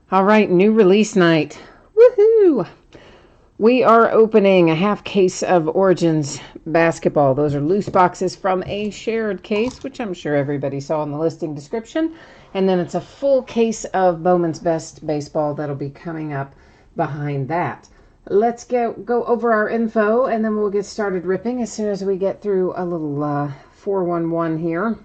All right, new release night. Woohoo! We are opening a half case of Origins basketball. Those are loose boxes from a shared case, which I'm sure everybody saw in the listing description. And then it's a full case of Bowman's Best baseball that'll be coming up behind that. Let's go over our info, and then we'll get started ripping as soon as we get through a little 411 here.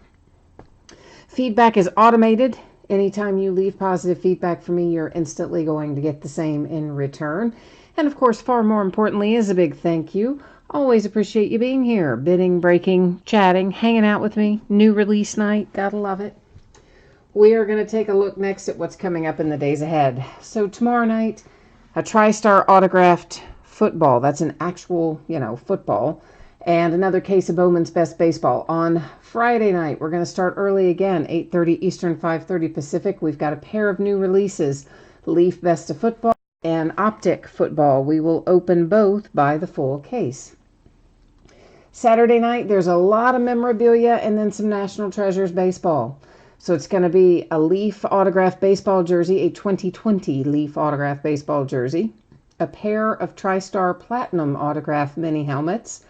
Feedback is automated. Anytime you leave positive feedback for me, you're instantly going to get the same in return. And of course, far more importantly, is a big thank you. Always appreciate you being here, bidding, breaking, chatting, hanging out with me. New release night, gotta love it. We are going to take a look next at what's coming up in the days ahead. So tomorrow night, a TriStar autographed football. That's an actual, football. And another case of Bowman's Best Baseball. On Friday night, we're going to start early again, 8:30 Eastern, 5:30 Pacific. We've got a pair of new releases, Leaf Best of Football and Optic Football. We will open both by the full case. Saturday night, there's a lot of memorabilia and then some National Treasures baseball. So it's going to be a Leaf autographed baseball jersey, a 2020 Leaf autographed baseball jersey, a pair of TriStar Platinum autographed mini helmets,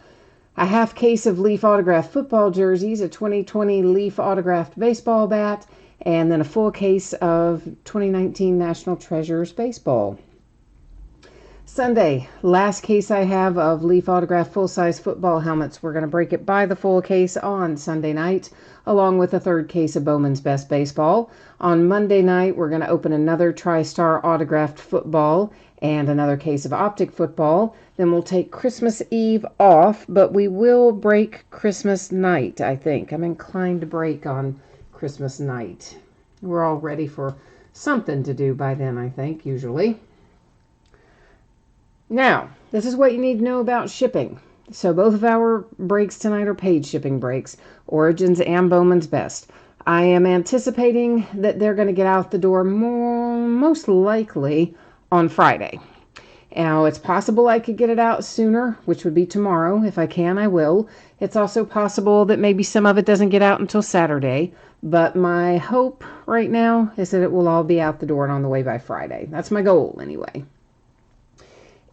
a half case of Leaf autographed football jerseys, a 2020 Leaf autographed baseball bat, and then a full case of 2019 National Treasures baseball. Sunday, last case I have of Leaf autographed full-size football helmets. We're going to break it by the full case on Sunday night, along with a third case of Bowman's Best Baseball. On Monday night, we're going to open another TriStar autographed football and another case of Optic Football. Then we'll take Christmas Eve off, but we will break Christmas night, I think. I'm inclined to break on Christmas night. We're all ready for something to do by then, I think, usually. Now, this is what you need to know about shipping. So both of our breaks tonight are paid shipping breaks, Origins and Bowman's Best. I am anticipating that they're going to get out the door most likely on Friday. Now, it's possible I could get it out sooner, which would be tomorrow. If I can, I will. It's also possible that maybe some of it doesn't get out until Saturday. But my hope right now is that it will all be out the door and on the way by Friday. That's my goal, anyway.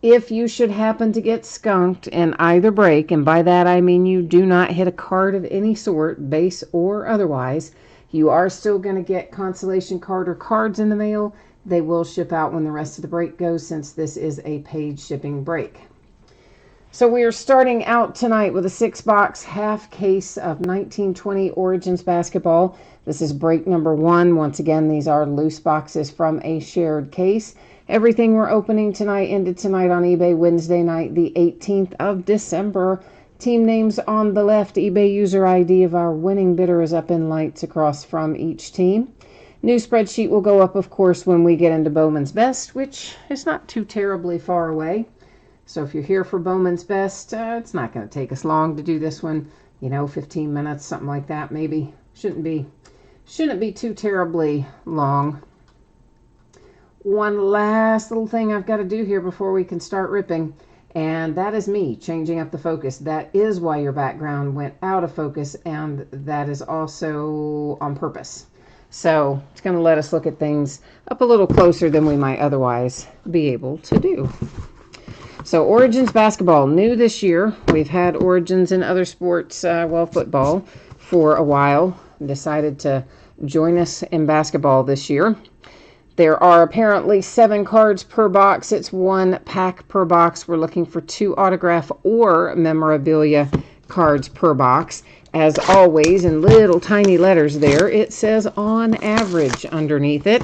If you should happen to get skunked in either break, and by that I mean you do not hit a card of any sort, base or otherwise, you are still going to get consolation card or cards in the mail. They will ship out when the rest of the break goes, since this is a paid shipping break. So we are starting out tonight with a 6-box half case of 1920 Origins basketball. This is break number 1. Once again, these are loose boxes from a shared case. Everything we're opening tonight ended tonight on eBay Wednesday night, the 18th of December. Team names on the left. eBay user ID of our winning bidder is up in lights across from each team. New spreadsheet will go up, of course, when we get into Bowman's Best, which is not too terribly far away. So if you're here for Bowman's Best, it's not going to take us long to do this one. 15 minutes, something like that, maybe. Shouldn't be too terribly long. One last little thing I've got to do here before we can start ripping, and that is me changing up the focus. That is why your background went out of focus, and that is also on purpose. So it's going to let us look at things up a little closer than we might otherwise be able to do. So Origins basketball, new this year. We've had Origins in other sports, football, for a while. Decided to join us in basketball this year. There are apparently 7 cards per box. It's 1 pack per box. We're looking for 2 autograph or memorabilia cards per box. As always, in little tiny letters there, it says on average underneath it.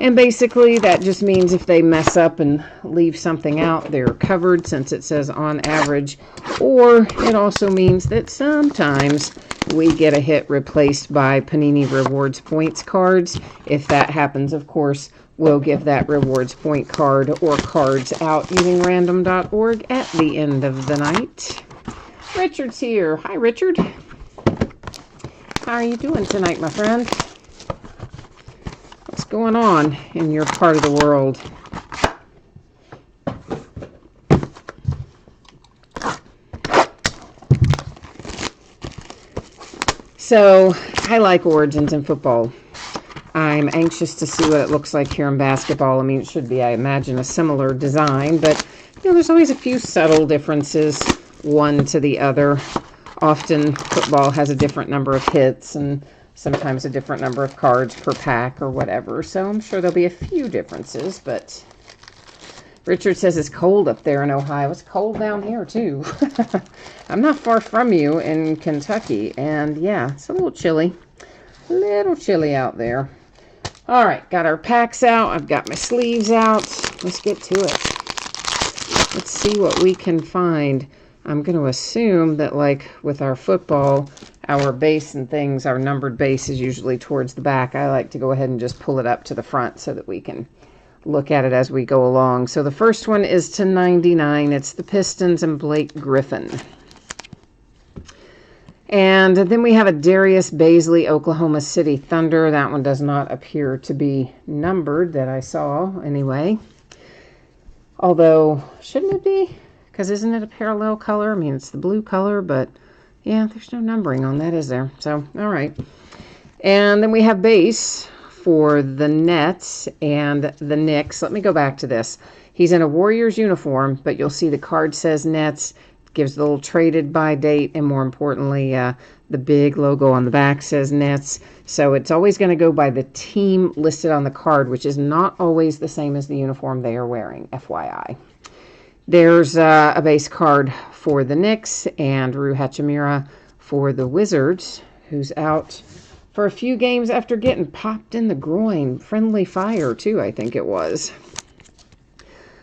And basically that just means if they mess up and leave something out, they're covered since it says on average. Or it also means that sometimes we get a hit replaced by Panini Rewards Points cards. If that happens, of course, we'll give that Rewards Point card or cards out using random.org at the end of the night. Richard's here. Hi, Richard. How are you doing tonight, my friend? What's going on in your part of the world? So, I like Origins in football. I'm anxious to see what it looks like here in basketball. I mean, it should be, I imagine, a similar design, but there's always a few subtle differences one to the other. Often football has a different number of hits and sometimes a different number of cards per pack or whatever, so I'm sure there'll be a few differences. But Richard says it's cold up there in Ohio. It's cold down here too. I'm not far from you in Kentucky, and yeah, it's a little chilly out there. All right, got our packs out. I've got my sleeves out. Let's get to it. Let's see what we can find. I'm going to assume that, like with our football, our base and things, our numbered base is usually towards the back. I like to go ahead and just pull it up to the front so that we can look at it as we go along. So the first one is to 99. It's the Pistons and Blake Griffin. And then we have a Darius Baisley, Oklahoma City Thunder. That one does not appear to be numbered that I saw anyway. Although, shouldn't it be? Because isn't it a parallel color? I mean, it's the blue color, but yeah, there's no numbering on that, is there? So, all right. And then we have base for the Nets and the Knicks. Let me go back to this. He's in a Warriors uniform, but you'll see the card says Nets, gives the little traded by date, and more importantly, the big logo on the back says Nets. So it's always going to go by the team listed on the card, which is not always the same as the uniform they are wearing, FYI. There's a base card for the Knicks and Rui Hachimura for the Wizards, who's out for a few games after getting popped in the groin. Friendly fire, too, I think it was.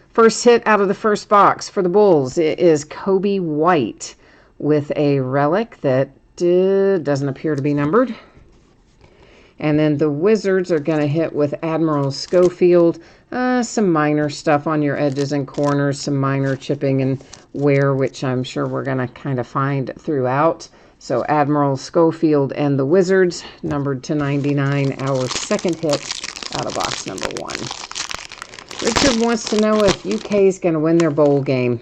First hit out of the first box for the Bulls is Kobe White with a relic that doesn't appear to be numbered. And then the Wizards are going to hit with Admiral Schofield. Some minor stuff on your edges and corners, some minor chipping and wear, which I'm sure we're going to kind of find throughout. So Admiral Schofield and the Wizards, numbered to 99, our second hit out of box number 1. Richard wants to know if UK is going to win their bowl game.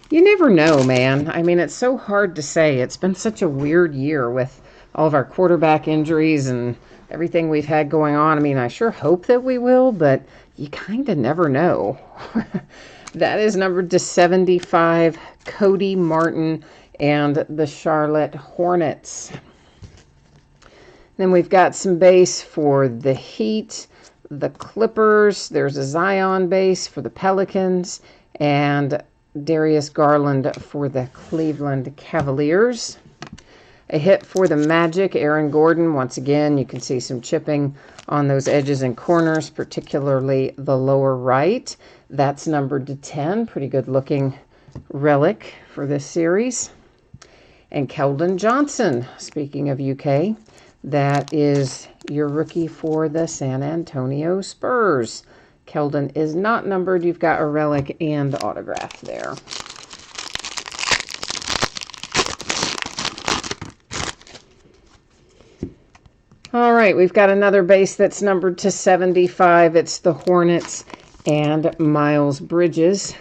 You never know, man. I mean, it's so hard to say. It's been such a weird year with all of our quarterback injuries and everything we've had going on. I mean, I sure hope that we will, but you kind of never know. That is numbered to 75, Cody Martin and the Charlotte Hornets. Then we've got some base for the Heat, the Clippers. There's a Zion base for the Pelicans, and Darius Garland for the Cleveland Cavaliers. A hit for the Magic, Aaron Gordon. Once again, you can see some chipping on those edges and corners, particularly the lower right. That's numbered to 10. Pretty good looking relic for this series. And Keldon Johnson, speaking of UK, that is your rookie for the San Antonio Spurs. Keldon is not numbered. You've got a relic and autograph there. All right, we've got another base that's numbered to 75. It's the Hornets and Miles Bridges.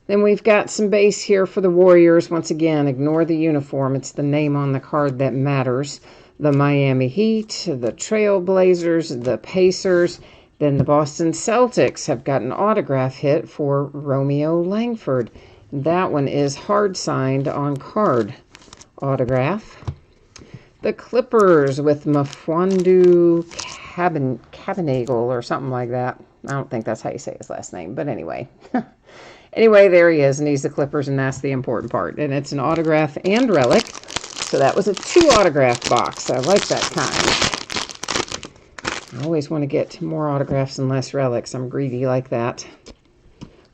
Then we've got some base here for the Warriors. Once again, ignore the uniform. It's the name on the card that matters. The Miami Heat, the Trail Blazers, the Pacers. Then the Boston Celtics have got an autograph hit for Romeo Langford. That one is hard signed on card autograph. The Clippers with Mfiondu Kabengele or something like that. I don't think that's how you say his last name, but anyway. Anyway, there he is, and he's the Clippers, and that's the important part. And it's an autograph and relic. So that was a 2 autograph box. I like that kind. I always want to get more autographs and less relics. I'm greedy like that.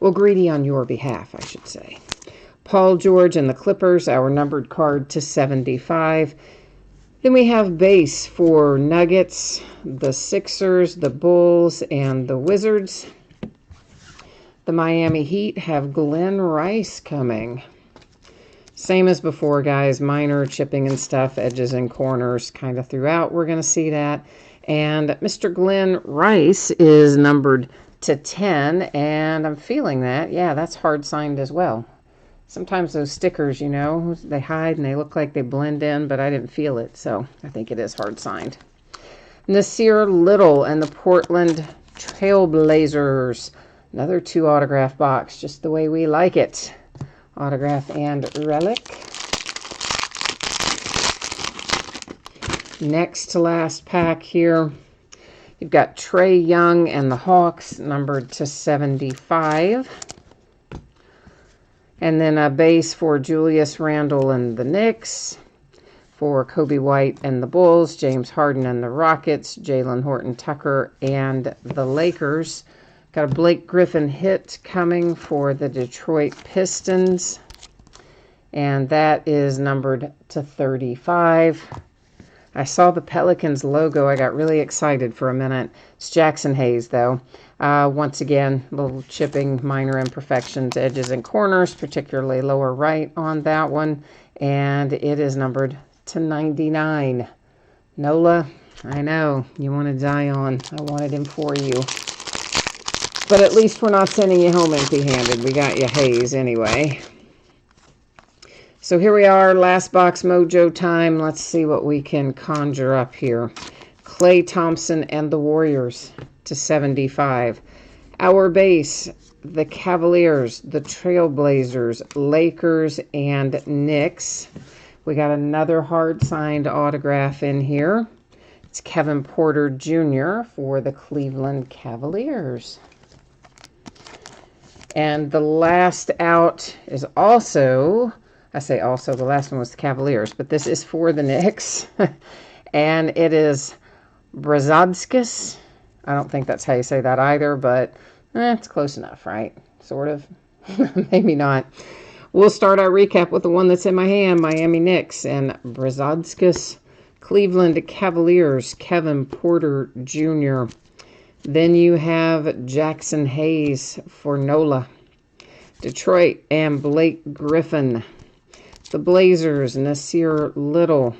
Well, greedy on your behalf, I should say. Paul George and the Clippers, our numbered card to 75. Then we have base for Nuggets, the Sixers, the Bulls, and the Wizards. The Miami Heat have Glenn Rice coming. Same as before, guys. Minor chipping and stuff, edges and corners kind of throughout. We're going to see that. And Mr. Glenn Rice is numbered to 10, and I'm feeling that. Yeah, that's hard signed as well. Sometimes those stickers, you know, they hide and they look like they blend in, but I didn't feel it, so I think it is hard signed. Nasir Little and the Portland Trailblazers. Another 2 autograph box, just the way we like it. Autograph and relic. Next to last pack here, you've got Trae Young and the Hawks, numbered to 75. And then a base for Julius Randle and the Knicks. For Kobe White and the Bulls, James Harden and the Rockets, Jalen Horton-Tucker and the Lakers. Got a Blake Griffin hit coming for the Detroit Pistons. And that is numbered to 35. I saw the Pelicans logo. I got really excited for a minute. It's Jackson Hayes, though. Once again, little chipping, minor imperfections, edges and corners, particularly lower right on that one. And it is numbered to 99. Nola, I know, you wanted Zion. I wanted him for you. But at least we're not sending you home empty-handed. We got you Hayes anyway. So here we are, last box mojo time. Let's see what we can conjure up here. Klay Thompson and the Warriors to 75. Our base, the Cavaliers, the Trailblazers, Lakers, and Knicks. We got another hard-signed autograph in here. It's Kevin Porter Jr. for the Cleveland Cavaliers. And the last out is also, I say also, the last one was the Cavaliers, but this is for the Knicks. And it is Brazauskis. I don't think that's how you say that either, but it's close enough, right? Sort of. Maybe not. We'll start our recap with the one that's in my hand, Miami Knicks, and Brazauskis, Cleveland Cavaliers, Kevin Porter Jr. Then you have Jackson Hayes for Nola, Detroit, and Blake Griffin. The Blazers, Nasir Little.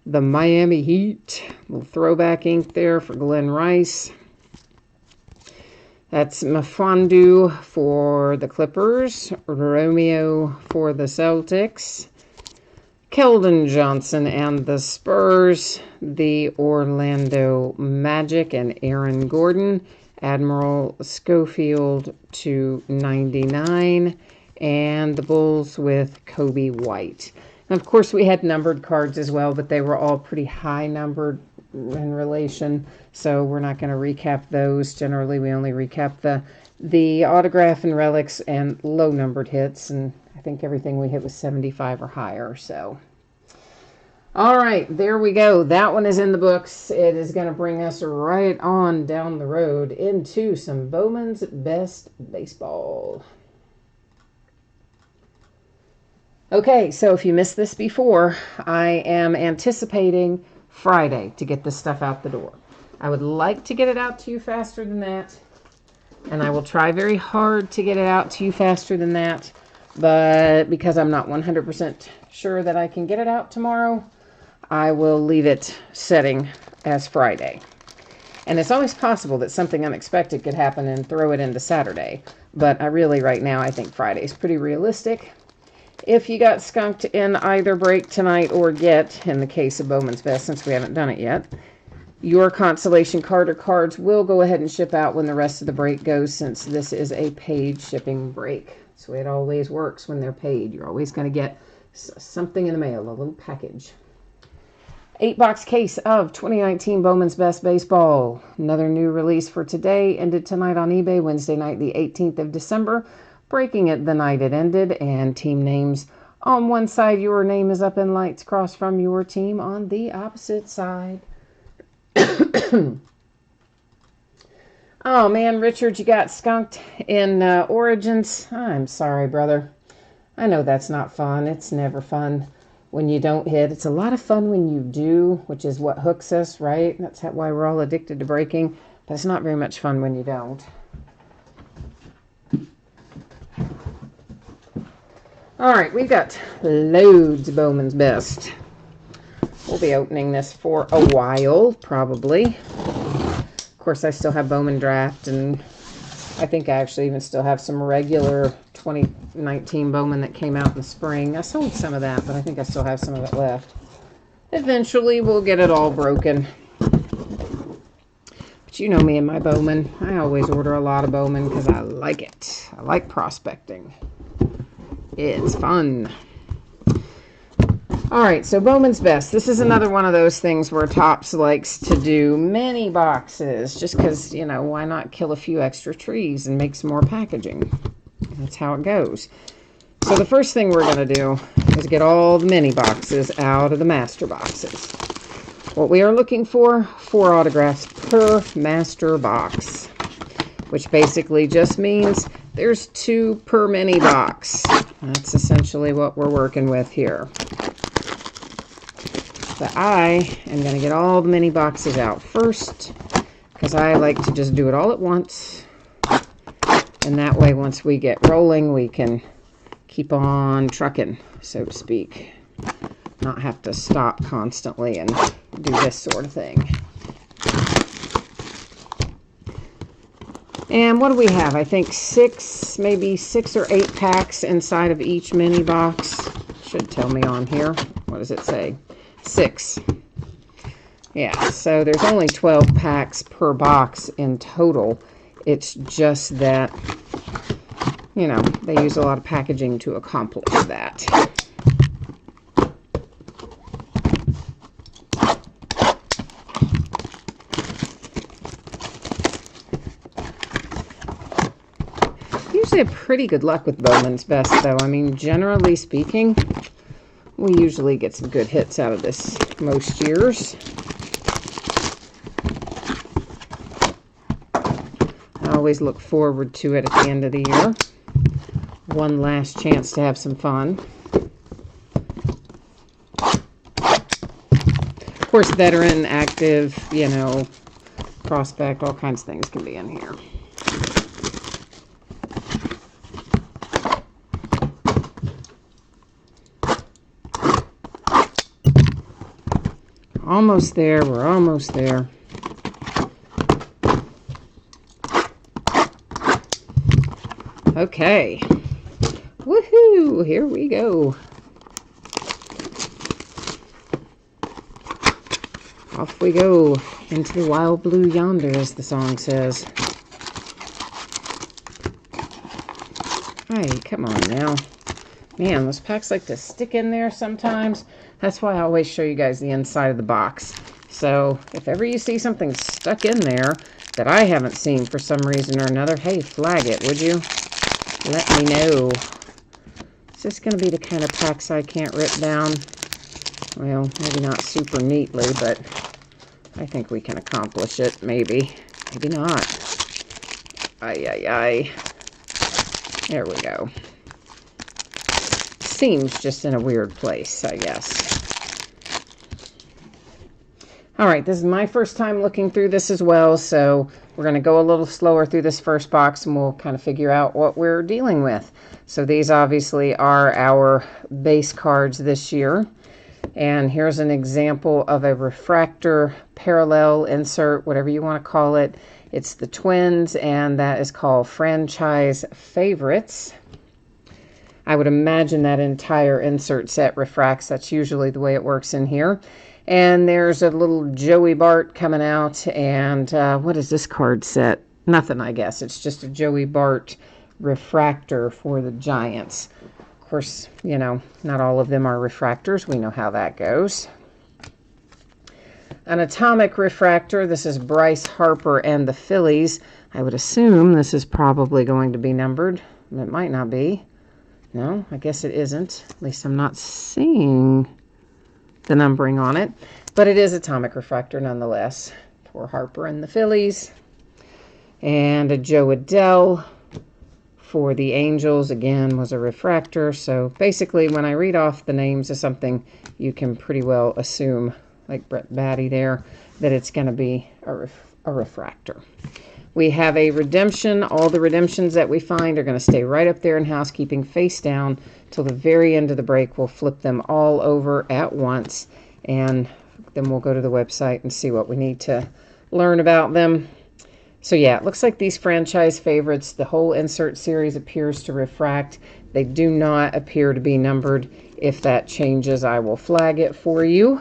The Miami Heat, little throwback ink there for Glenn Rice. That's Mfondu for the Clippers, Romeo for the Celtics, Keldon Johnson and the Spurs, the Orlando Magic and Aaron Gordon, Admiral Schofield to 99, and the Bulls with Kobe White. And of course, we had numbered cards as well, but they were all pretty high numbered in relation, so we're not going to recap those. Generally, we only recap the autograph and relics and low numbered hits, and I think everything we hit was 75 or higher. So, all right, there we go. That one is in the books. It is going to bring us right on down the road into some Bowman's Best Baseball. Okay, so if you missed this before, I am anticipating Friday to get this stuff out the door. I would like to get it out to you faster than that, and I will try very hard to get it out to you faster than that, but because I'm not 100% sure that I can get it out tomorrow, I will leave it setting as Friday. And it's always possible that something unexpected could happen and throw it into Saturday, but right now, I think Friday's pretty realistic. If you got skunked in either break tonight or get, in the case of Bowman's Best, since we haven't done it yet, your consolation card or cards will go ahead and ship out when the rest of the break goes, since this is a paid shipping break. That's the way it always works when they're paid. You're always going to get something in the mail, a little package. 8-box case of 2019 Bowman's Best Baseball. Another new release for today. Ended tonight on eBay, Wednesday night, the 18th of December. Breaking it the night it ended, and team names on one side. Your name is up in lights across from your team on the opposite side. Oh man, Richard, you got skunked in Origins. I'm sorry, brother. I know that's not fun. It's never fun when you don't hit. It's a lot of fun when you do, which is what hooks us, right? That's why we're all addicted to breaking, but it's not very much fun when you don't. All right, we've got loads of Bowman's Best. We'll be opening this for a while, probably. Of course, I still have Bowman Draft, and I think I actually even still have some regular 2019 Bowman that came out in the spring. I sold some of that, but I think I still have some of it left. Eventually, we'll get it all broken. But you know me and my bowman. I always order a lot of bowman because I like it. I like prospecting. It's fun. All right, so Bowman's Best. This is another one of those things where Topps likes to do many boxes just because, you know, why not kill a few extra trees and make some more packaging? That's how it goes. So the first thing we're going to do is get all the mini boxes out of the master boxes. What we are looking for, 4 autographs per master box, which basically just means there's 2 per mini box. That's essentially what we're working with here. But I am going to get all the mini boxes out first because I like to just do it all at once. And that way, once we get rolling, we can keep on trucking, so to speak. Not have to stop constantly and do this sort of thing. And what do we have? I think 6, maybe 6 or 8 packs inside of each mini box. Should tell me on here. What does it say? 6. Yeah, so there's only 12 packs per box in total. It's just that, you know, they use a lot of packaging to accomplish that. Usually have pretty good luck with Bowman's Best, though. I mean, generally speaking, we usually get some good hits out of this most years. I always look forward to it at the end of the year. One last chance to have some fun. Of course, veteran, active, you know, prospect, all kinds of things can be in here. Almost there. We're almost there. Okay. Woohoo! Here we go. Off we go into the wild blue yonder, as the song says. Hey, come on now. Man, those packs like to stick in there sometimes. That's why I always show you guys the inside of the box. So if ever you see something stuck in there that I haven't seen for some reason or another, hey, flag it, would you? Let me know. Is this going to be the kind of packs I can't rip down? Well, maybe not super neatly, but I think we can accomplish it. Maybe. Maybe not. Ay, ay, ay. There we go. Seems just in a weird place, I guess. All right, this is my first time looking through this as well, so we're going to go a little slower through this first box and we'll kind of figure out what we're dealing with. So these obviously are our base cards this year. And here's an example of a refractor parallel insert, whatever you want to call it. It's the Twins, and that is called Franchise Favorites. I would imagine that entire insert set refracts. That's usually the way it works in here. And there's a little Joey Bart coming out. And what is this card set? Nothing, I guess. It's just a Joey Bart refractor for the Giants. Of course, you know, not all of them are refractors. We know how that goes. An atomic refractor. This is Bryce Harper and the Phillies. I would assume this is probably going to be numbered. It might not be. No, I guess it isn't. At least I'm not seeing the numbering on it. But it is atomic refractor nonetheless for Harper and the Phillies. And a Joe Adell for the Angels, again, was a refractor. So basically, when I read off the names of something, you can pretty well assume, like Brett Batty there, that it's going to be a refractor. We have a redemption. All the redemptions that we find are going to stay right up there in housekeeping face down till the very end of the break. We'll flip them all over at once, and then we'll go to the website and see what we need to learn about them. So yeah, it looks like these franchise favorites, the whole insert series appears to refract. They do not appear to be numbered. If that changes, I will flag it for you.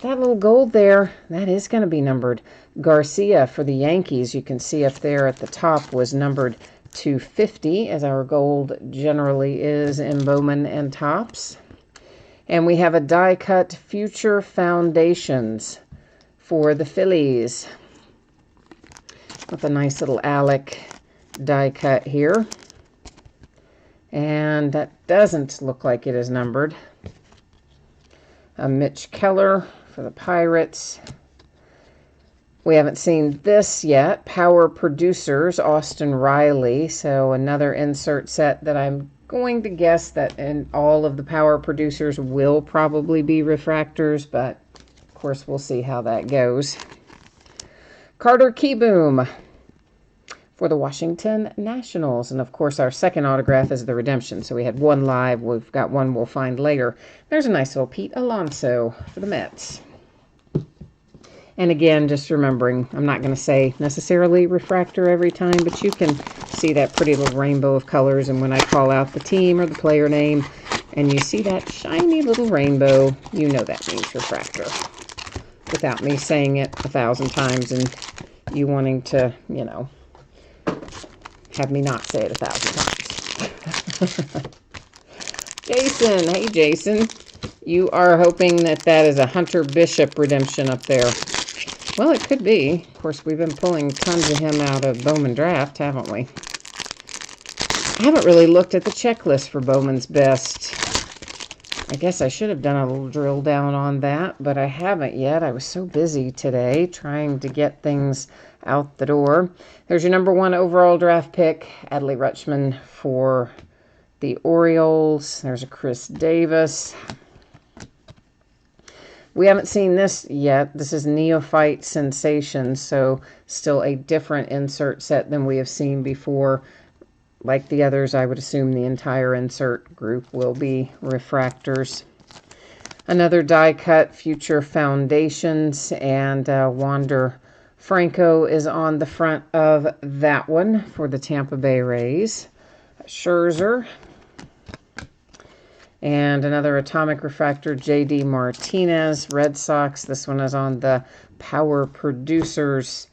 that little gold there, that is going to be numbered. Garcia for the Yankees, you can see up there at the top, was numbered 250, as our gold generally is in Bowman and Topps. And we have a die cut Future Foundations for the Phillies with a nice little Alec die cut here. And that doesn't look like it is numbered. A Mitch Keller for the Pirates. We haven't seen this yet. Power Producers, Austin Riley. So another insert set that I'm going to guess that in all of the Power Producers will probably be refractors, but of course we'll see how that goes. Carter Kieboom for the Washington Nationals. And of course our second autograph is the redemption. So we had one live. We've got one we'll find later. There's a nice little Pete Alonso for the Mets. And again, just remembering, I'm not going to say necessarily refractor every time, but you can see that pretty little rainbow of colors. And when I call out the team or the player name and you see that shiny little rainbow, you know that means refractor. Without me saying it 1,000 times and you wanting to, you know, have me not say it 1,000 times. Jason, hey Jason. You are hoping that that is a Hunter Bishop redemption up there. Well, it could be. Of course, we've been pulling tons of him out of Bowman Draft, haven't we? I haven't really looked at the checklist for Bowman's Best. I guess I should have done a little drill down on that, but I haven't yet. I was so busy today trying to get things out the door. There's your #1 overall draft pick, Adley Rutschman for the Orioles. There's a Chris Davis. We haven't seen this yet. This is Neophyte Sensation, so still a different insert set than we have seen before. Like the others, I would assume the entire insert group will be refractors. Another die cut Future Foundations, and Wander Franco is on the front of that one for the Tampa Bay Rays. Scherzer. And another Atomic Refractor, J.D. Martinez, Red Sox. This one is on the Power Producers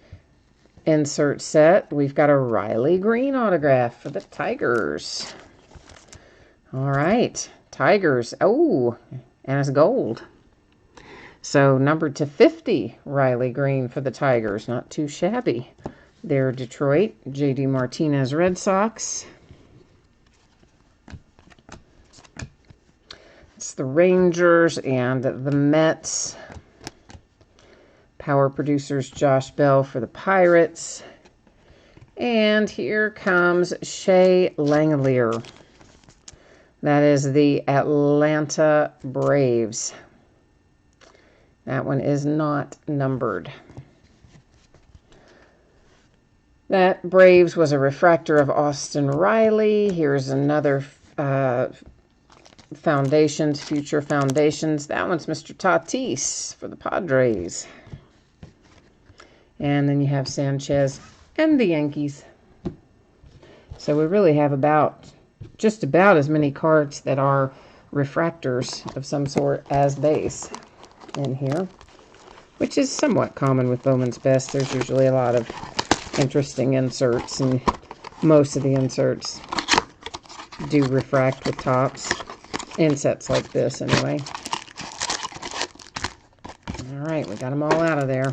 insert set. We've got a Riley Green autograph for the Tigers. All right, Tigers. Oh, and it's gold. So numbered to 50, Riley Green for the Tigers. Not too shabby. There, Detroit. J.D. Martinez, Red Sox. It's the Rangers and the Mets. Power Producers, Josh Bell for the Pirates. And here comes Shea Langelier. That is the Atlanta Braves. That one is not numbered. That Braves was a refractor of Austin Riley. Here's another Foundations, Future Foundations. That one's Mr. Tatis for the Padres. And then you have Sanchez and the Yankees. So we really have just about as many cards that are refractors of some sort as base in here, which is somewhat common with Bowman's Best. There's usually a lot of interesting inserts, and most of the inserts do refract with tops. In sets like this, anyway. All right, we got them all out of there.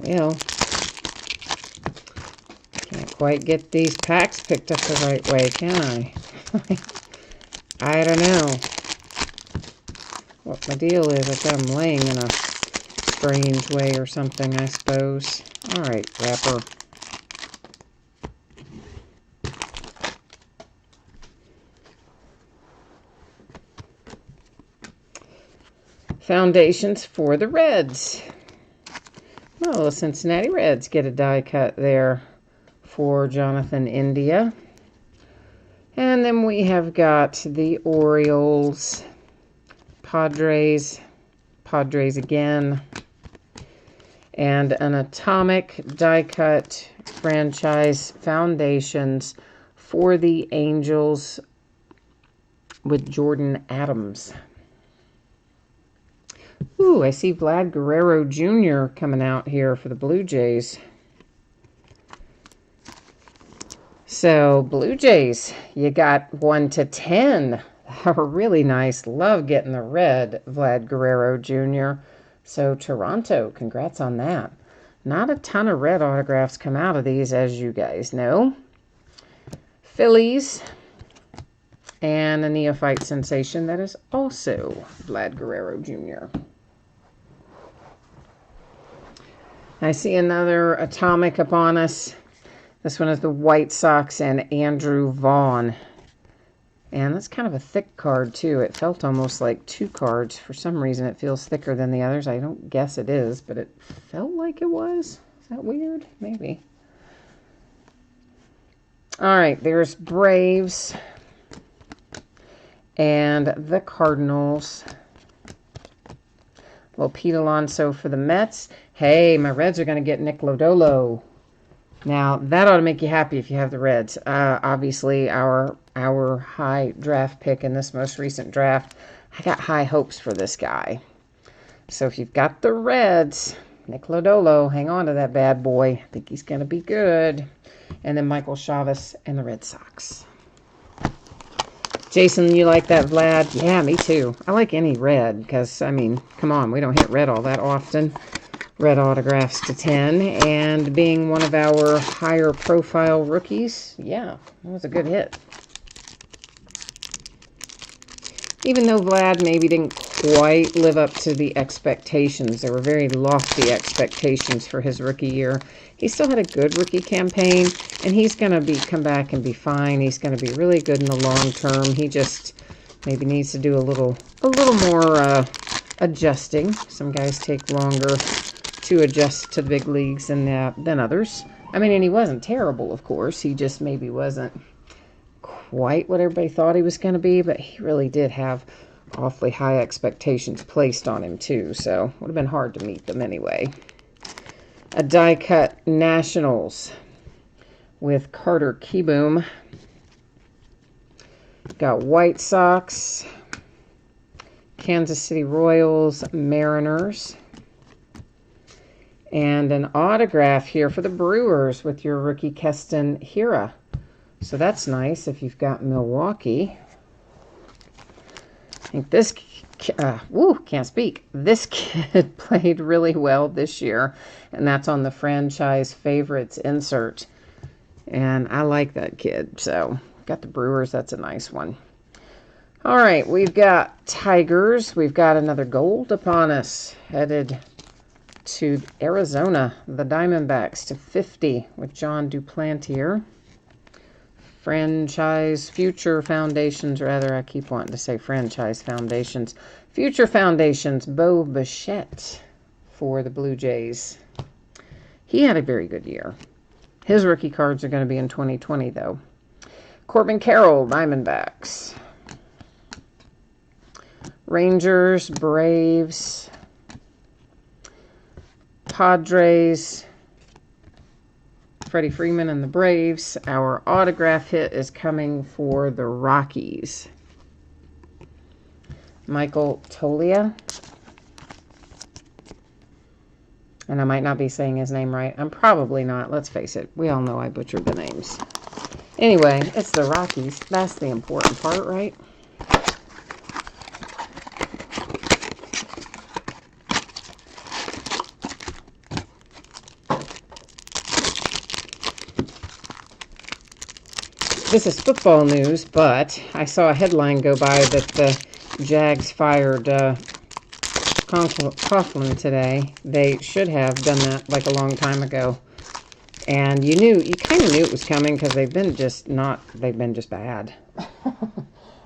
Well, can't quite get these packs picked up the right way, can I? I don't know what my deal is. I got them laying in a strange way or something, I suppose. All right, wrapper. Foundations for the Reds. Well, the Cincinnati Reds get a die cut there for Jonathan India. And then we have got the Orioles, Padres again. and an atomic die-cut franchise foundations for the Angels with Jordan Adams. Ooh, I see Vlad Guerrero Jr. coming out here for the Blue Jays. So, Blue Jays, you got 1 to 10. Really nice. Love getting the red Vlad Guerrero Jr. So, Toronto, congrats on that. Not a ton of red autographs come out of these, as you guys know. Phillies, and a neophyte sensation that is also Vlad Guerrero Jr. I see another atomic upon us. This one is the White Sox and Andrew Vaughn. And that's kind of a thick card, too. It felt almost like 2 cards. For some reason, it feels thicker than the others. I don't guess it is, but it felt like it was. Is that weird? Maybe. All right, there's Braves and the Cardinals. Well, Pete Alonso for the Mets. Hey, my Reds are going to get Nick Lodolo. Now, that ought to make you happy if you have the Reds. Obviously, our high draft pick in this most recent draft, I got high hopes for this guy. So if you've got the Reds, Nick Lodolo, hang on to that bad boy. I think he's going to be good. And then Michael Chavis and the Red Sox. Jason, you like that, Vlad? Yeah, me too. I like any red because, I mean, come on, we don't hit red all that often. Red autographs to 10, and being one of our higher profile rookies, yeah, that was a good hit. Even though Vlad maybe didn't quite live up to the expectations, there were very lofty expectations for his rookie year, he still had a good rookie campaign, and he's going to come back and be fine. He's going to be really good in the long term. He just maybe needs to do a little more adjusting. Some guys take longer to adjust to the big leagues than others. I mean, and he wasn't terrible, of course. He just maybe wasn't quite what everybody thought he was going to be, but he really did have awfully high expectations placed on him, too. So it would have been hard to meet them anyway. A die-cut Nationals with Carter Kieboom. Got White Sox, Kansas City Royals, Mariners. And an autograph here for the Brewers with your rookie Keston Hiura. So that's nice if you've got Milwaukee. I think this, can't speak. This kid played really well this year. And that's on the franchise favorites insert. And I like that kid. So got the Brewers. That's a nice one. All right, we've got Tigers. We've got another gold upon us. Headed to Arizona, the Diamondbacks to 50 with John Duplantier. Franchise Future Foundations, rather, I keep wanting to say Franchise Foundations. Future Foundations, Bo Bichette for the Blue Jays. He had a very good year. His rookie cards are going to be in 2020, though. Corbin Carroll, Diamondbacks. Rangers, Braves, Padres, Freddie Freeman and the Braves. Our autograph hit is coming for the Rockies. Michael Tolia. And I might not be saying his name right. I'm probably not. Let's face it. We all know I butchered the names. Anyway, it's the Rockies. That's the important part, right? This is football news, but I saw a headline go by that the Jags fired Coughlin today. They should have done that like a long time ago. And you kind of knew it was coming because they've been just bad.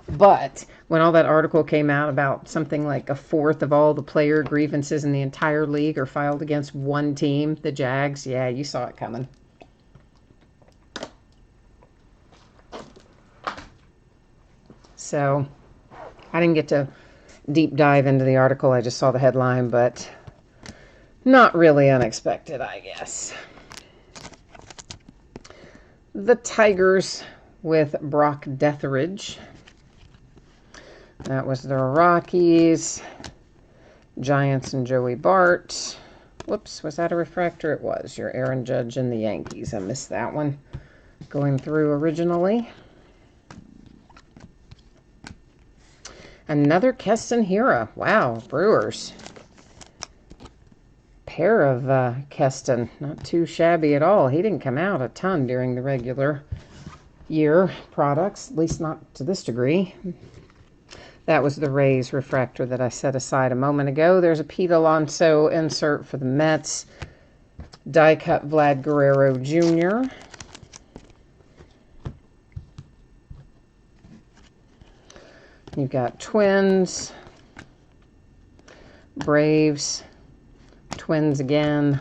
But when all that article came out about something like a fourth of all the player grievances in the entire league are filed against one team, the Jags, yeah, you saw it coming. So I didn't get to deep dive into the article. I just saw the headline, but Not really unexpected, I guess. The Tigers with Brock Deathridge. That was the Rockies. Giants and Joey Bart. Whoops, was that a refractor? It was. Your Aaron Judge and the Yankees. I missed that one going through originally. Another Keston Hiura. Wow, Brewers. Pair of Keston. Not too shabby at all. He didn't come out a ton during the regular year products, at least not to this degree. That was the Rays refractor that I set aside a moment ago. There's a Pete Alonso insert for the Mets. Die cut Vlad Guerrero Jr. You've got Twins, Braves, Twins again,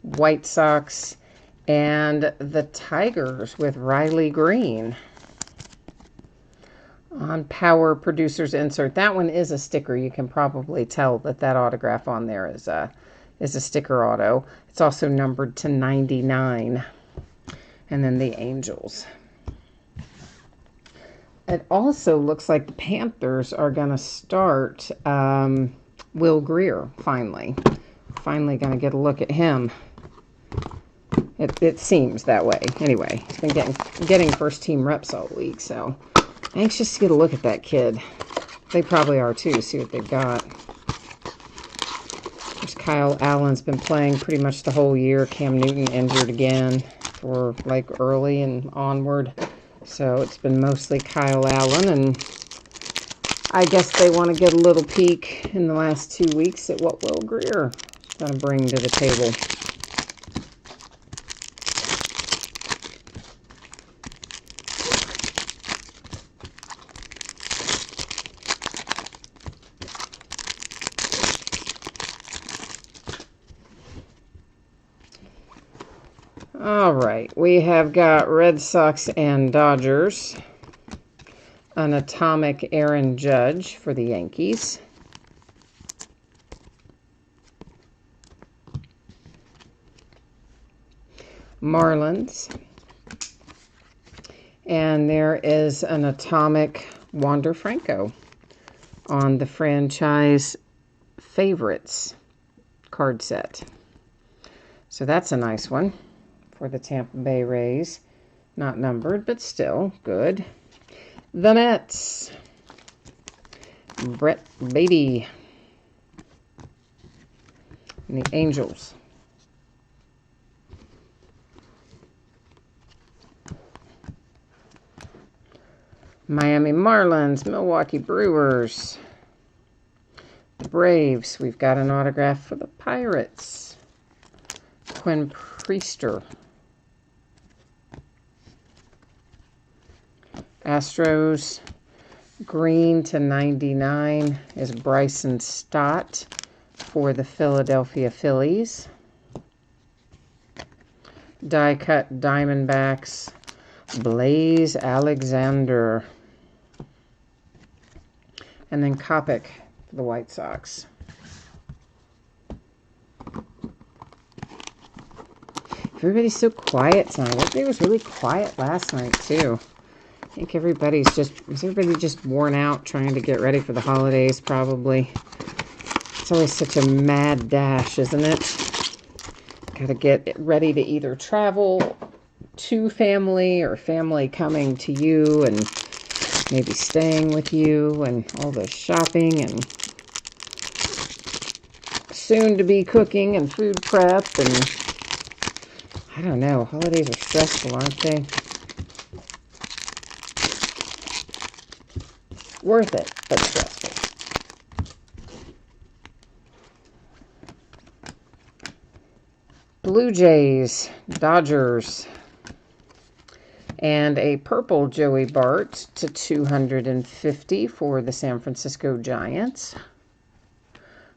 White Sox, and the Tigers with Riley Green. On Power Producers insert. That one is a sticker. You can probably tell that that autograph on there is a sticker auto. It's also numbered to 99. And then the Angels. It also looks like the Panthers are going to start Will Greer, finally. Finally going to get a look at him. It seems that way. Anyway, he's been getting first-team reps all week, so anxious to get a look at that kid. They probably are, too, see what they've got. There's Kyle Allen's been playing pretty much the whole year. Cam Newton injured again for, like, early and onward. So it's been mostly Kyle Allen, and I guess they want to get a little peek in the last 2 weeks at what Will Greer is going to bring to the table. All right, we have got Red Sox and Dodgers. An Atomic Aaron Judge for the Yankees. Marlins. And there is an Atomic Wander Franco on the Franchise Favorites card set. So that's a nice one for the Tampa Bay Rays. Not numbered, but still good. The Mets. Brett Beatty. And the Angels. Miami Marlins, Milwaukee Brewers. The Braves, we've got an autograph for the Pirates. Quinn Priester. Astros, green to 99 is Bryson Stott for the Philadelphia Phillies. Die cut Diamondbacks, Blaze Alexander. And then Kopech for the White Sox. Everybody's so quiet tonight. Everybody was really quiet last night, too. I think is everybody just worn out trying to get ready for the holidays, probably? It's always such a mad dash, isn't it? Got to get ready to either travel to family or family coming to you and maybe staying with you and all the shopping and soon to be cooking and food prep and I don't know. Holidays are stressful, aren't they? Worth it, but stressful. Blue Jays, Dodgers, and a purple Joey Bart to 250 for the San Francisco Giants.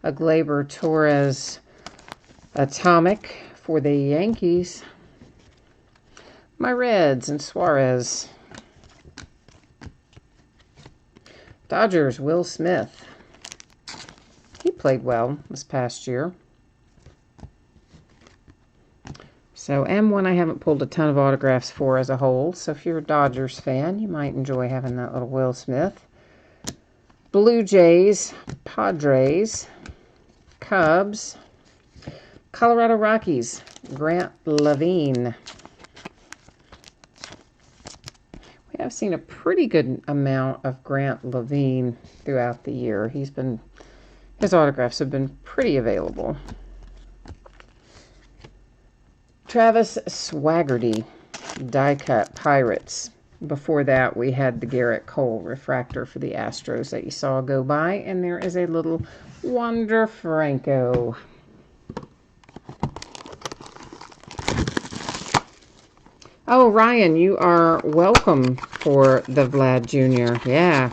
A Gleyber Torres Atomic for the Yankees. My Reds and Suarez. Dodgers, Will Smith. He played well this past year. So, and one I haven't pulled a ton of autographs for as a whole. So if you're a Dodgers fan, you might enjoy having that little Will Smith. Blue Jays, Padres, Cubs, Colorado Rockies, Grant Levine. We have seen a pretty good amount of Grant Levine throughout the year. His autographs have been pretty available. Travis Swaggerty, die cut Pirates. Before that, we had the Garrett Cole refractor for the Astros that you saw go by, and there is a little Wander Franco. Oh, Ryan, you are welcome for the Vlad Jr. Yeah,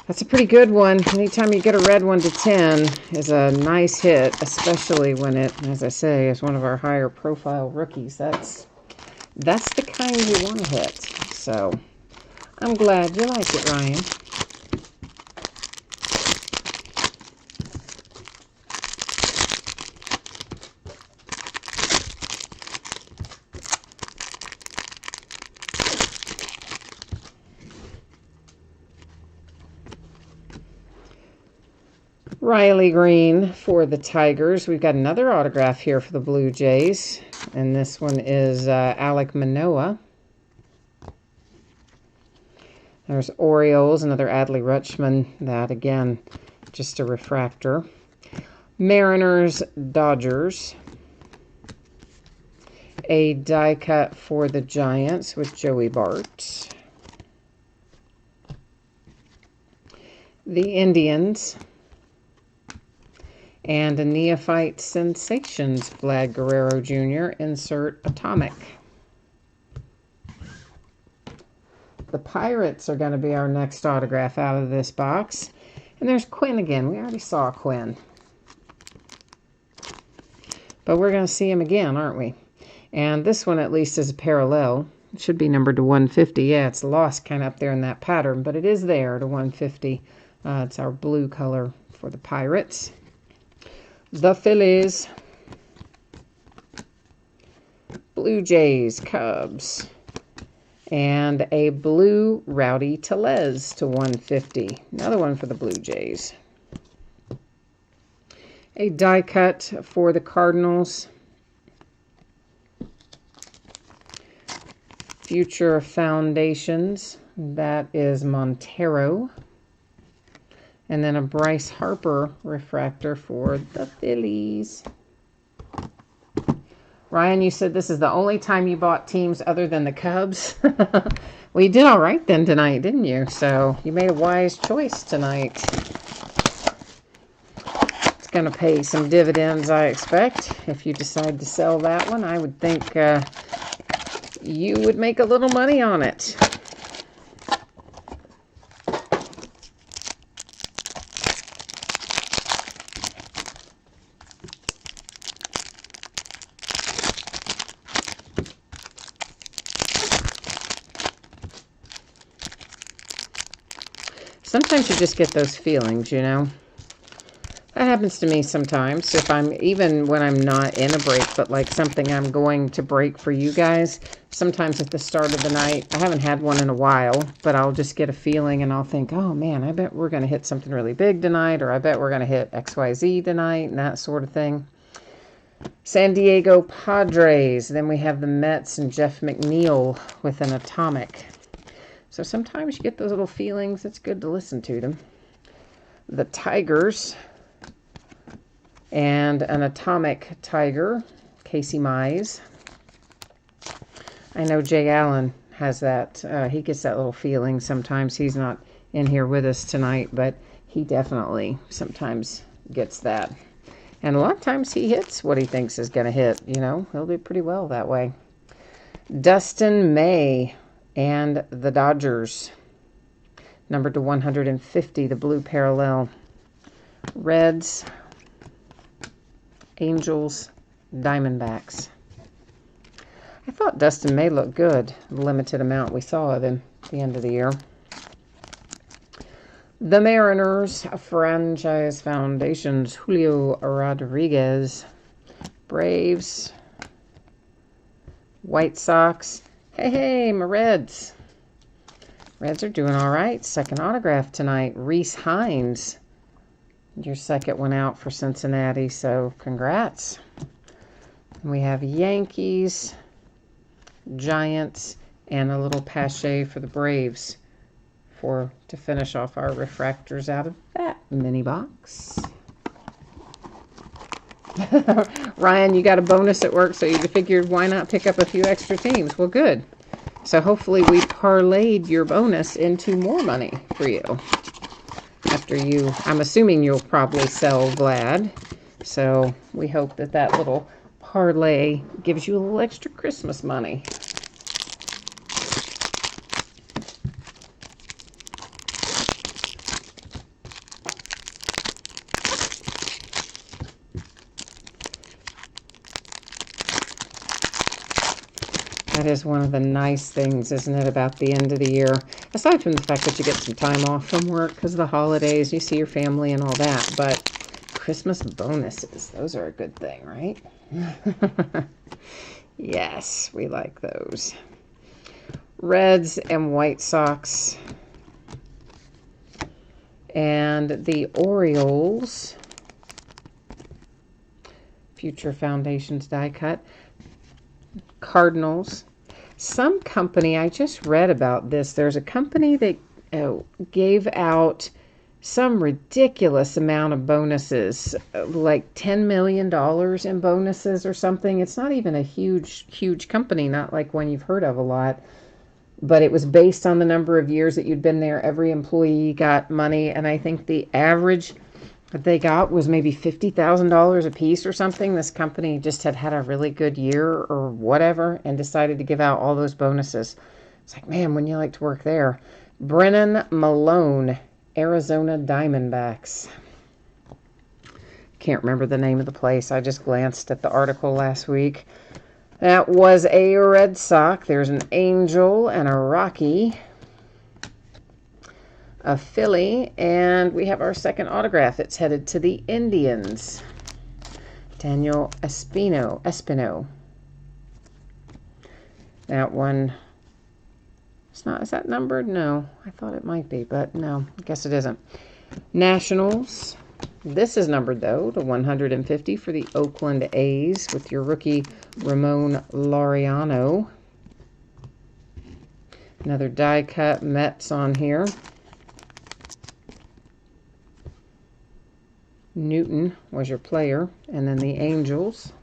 that's a pretty good one. Anytime you get a red 1 to 10 is a nice hit, especially when it, as I say, is one of our higher profile rookies. That's the kind you want to hit. So I'm glad you like it, Ryan. Riley Green for the Tigers. We've got another autograph here for the Blue Jays, and this one is Alek Manoah. There's Orioles, another Adley Rutschman. That, again, just a refractor. Mariners, Dodgers. A die cut for the Giants with Joey Bart. The Indians. And a Neophyte Sensations, Vlad Guerrero Jr., insert Atomic. The Pirates are going to be our next autograph out of this box. And there's Quinn again. We already saw Quinn. But we're going to see him again, aren't we? And this one at least is a parallel. It should be numbered to 150. Yeah, it's lost kind of up there in that pattern, but it is there to 150. It's our blue color for the Pirates. The Phillies. Blue Jays, Cubs. And a blue Rowdy Tellez to 150. Another one for the Blue Jays. A die cut for the Cardinals. Future Foundations. That is Montero. And then a Bryce Harper refractor for the Phillies. Ryan, you said this is the only time you bought teams other than the Cubs. Well, you did all right then tonight, didn't you? So you made a wise choice tonight. It's going to pay some dividends, I expect. If you decide to sell that one, I would think you would make a little money on it. Sometimes you just get those feelings, you know. That happens to me sometimes. Even when I'm not in a break, but like something I'm going to break for you guys, sometimes at the start of the night, I haven't had one in a while, but I'll just get a feeling and I'll think, oh man, I bet we're going to hit something really big tonight, or I bet we're going to hit XYZ tonight, and that sort of thing. San Diego Padres. Then we have the Mets and Jeff McNeil with an Atomic. So sometimes you get those little feelings. It's good to listen to them. The Tigers and an Atomic Tiger, Casey Mize. I know Jay Allen has that. He gets that little feeling sometimes. He's not in here with us tonight, but he definitely sometimes gets that. And a lot of times he hits what he thinks is going to hit. You know, he'll do pretty well that way. Dustin May and the Dodgers, numbered to 150, the blue parallel. Reds, Angels, Diamondbacks. I thought Dustin May looked good, the limited amount we saw of him at the end of the year. The Mariners, Franchise Foundations, Julio Rodriguez. Braves, White Sox. Hey, my Reds. Reds are doing all right. Second autograph tonight, Reese Hines. Your second one out for Cincinnati, so congrats. We have Yankees, Giants, and a little Pache for the Braves to finish off our refractors out of that mini box. Ryan, you got a bonus at work, so you figured why not pick up a few extra teams? Well, good. So hopefully we parlayed your bonus into more money for you. After I'm assuming you'll probably sell Glad. So we hope that little parlay gives you a little extra Christmas money. That is one of the nice things, isn't it, about the end of the year? Aside from the fact that you get some time off from work because of the holidays, you see your family and all that. But Christmas bonuses, those are a good thing, right? Yes, we like those. Reds and White Sox. And the Orioles. Future Foundations die cut. Cardinals. Some company, I just read about this. There's a company that gave out some ridiculous amount of bonuses, like $10 million in bonuses or something. It's not even a huge company, not like one you've heard of a lot. But it was based on the number of years that you'd been there. Every employee got money, and I think the average that they got was maybe $50,000 a piece or something. This company just had a really good year or whatever and decided to give out all those bonuses. It's like, man, wouldn't you like to work there? Brennan Malone, Arizona Diamondbacks. Can't remember the name of the place. I just glanced at the article last week. That was a Red Sox. There's an Angel and a Rocky. A Philly, and we have our second autograph. It's headed to the Indians. Daniel Espino. That one, it's not, is that numbered? No, I thought it might be, but no, I guess it isn't. Nationals. This is numbered, though, to 150 for the Oakland A's with your rookie Ramon Laureano. Another die cut Mets on here. Newton was your player, and then the Angels.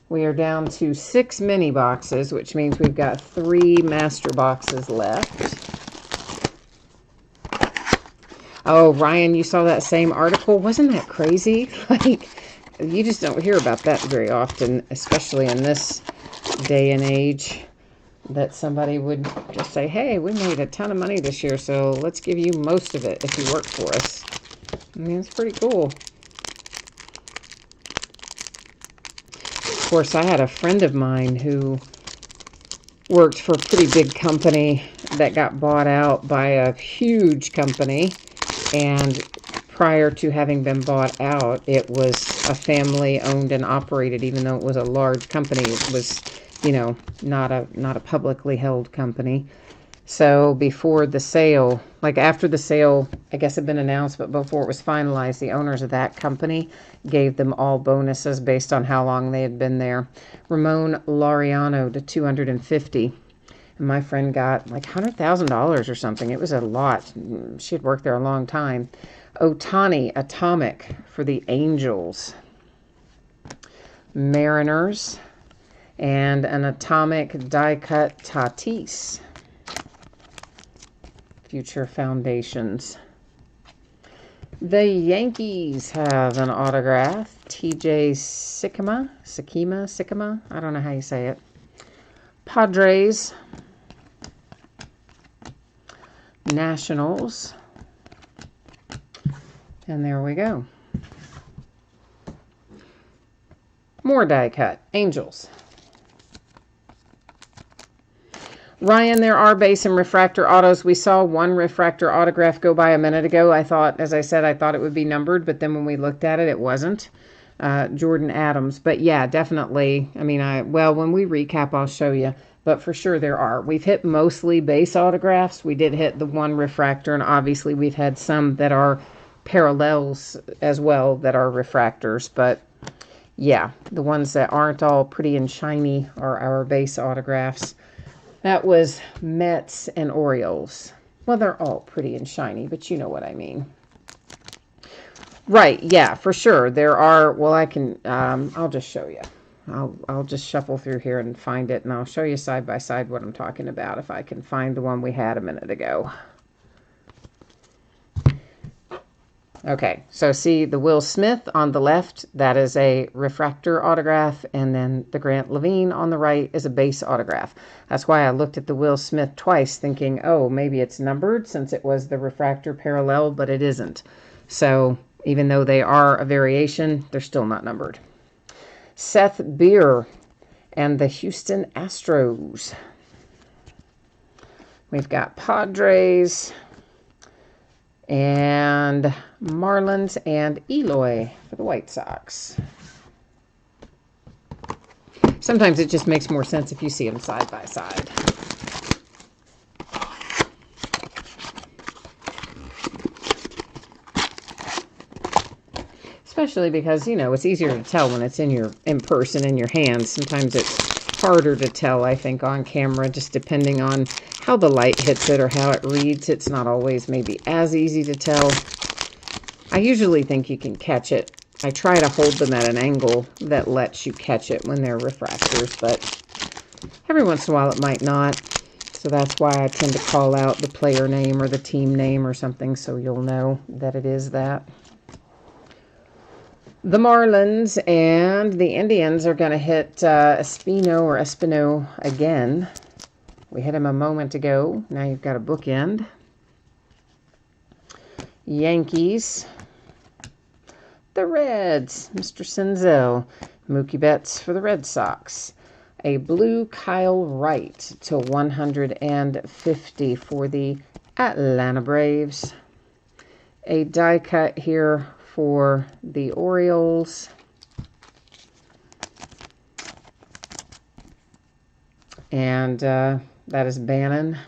We are down to 6 mini boxes, which means we've got 3 master boxes left. Oh, Ryan, you saw that same article? Wasn't that crazy? Like, you just don't hear about that very often, especially in this day and age, that somebody would just say, hey, we made a ton of money this year, so let's give you most of it if you work for us. I mean, it's pretty cool. Of course, I had a friend of mine who worked for a pretty big company that got bought out by a huge company. And prior to having been bought out, it was a family owned and operated, even though it was a large company. It was, not a publicly held company. So before the sale, like after the sale, I guess had been announced, but before it was finalized, the owners of that company gave them all bonuses based on how long they had been there. Ramon Laureano to 250. And my friend got like $100,000 or something. It was a lot. She had worked there a long time. Otani, Atomic for the Angels. Mariners. And an Atomic die cut Tatis. Future Foundations. The Yankees have an autograph. TJ Sikima. I don't know how you say it. Padres. Nationals. And there we go. More die cut. Angels. Ryan, there are base and refractor autos. We saw one refractor autograph go by a minute ago. I thought, as I said, I thought it would be numbered, but then when we looked at it, it wasn't. Jordan Adams. But yeah, definitely. I mean, well, when we recap, I'll show you. But for sure there are. We've hit mostly base autographs. We did hit the one refractor, and obviously we've had some that are parallels as well that are refractors. But yeah, the ones that aren't all pretty and shiny are our base autographs. That was Mets and Orioles. Well, they're all pretty and shiny, but you know what I mean. Right, yeah, for sure. There are, well, I can, I'll just show you. I'll just shuffle through here and find it, and I'll show you side by side what I'm talking about if I can find the one we had a minute ago. Okay, so see the Will Smith on the left, that is a refractor autograph, and then the Grant Levine on the right is a base autograph. That's why I looked at the Will Smith twice thinking, oh, maybe it's numbered since it was the refractor parallel, but it isn't. So even though they are a variation, they're still not numbered. Seth Beer and the Houston Astros. We've got Padres and Marlins and Eloy for the White Sox. Sometimes it just makes more sense if you see them side by side. Especially because, you know, it's easier to tell when it's in person in your hands. Sometimes it's harder to tell, I think, on camera, just depending on how the light hits it or how it reads. It's not always maybe as easy to tell. I usually think you can catch it. I try to hold them at an angle that lets you catch it when they're refractors, but every once in a while it might not. So that's why I tend to call out the player name or the team name or something so you'll know that it is that. The Marlins and the Indians are going to hit Espino again. We hit him a moment ago. Now you've got a bookend. Yankees. The Reds, Mr. Senzel. Mookie Betts for the Red Sox. A blue Kyle Wright to 150 for the Atlanta Braves. A die cut here for the Orioles. And that is Bannon.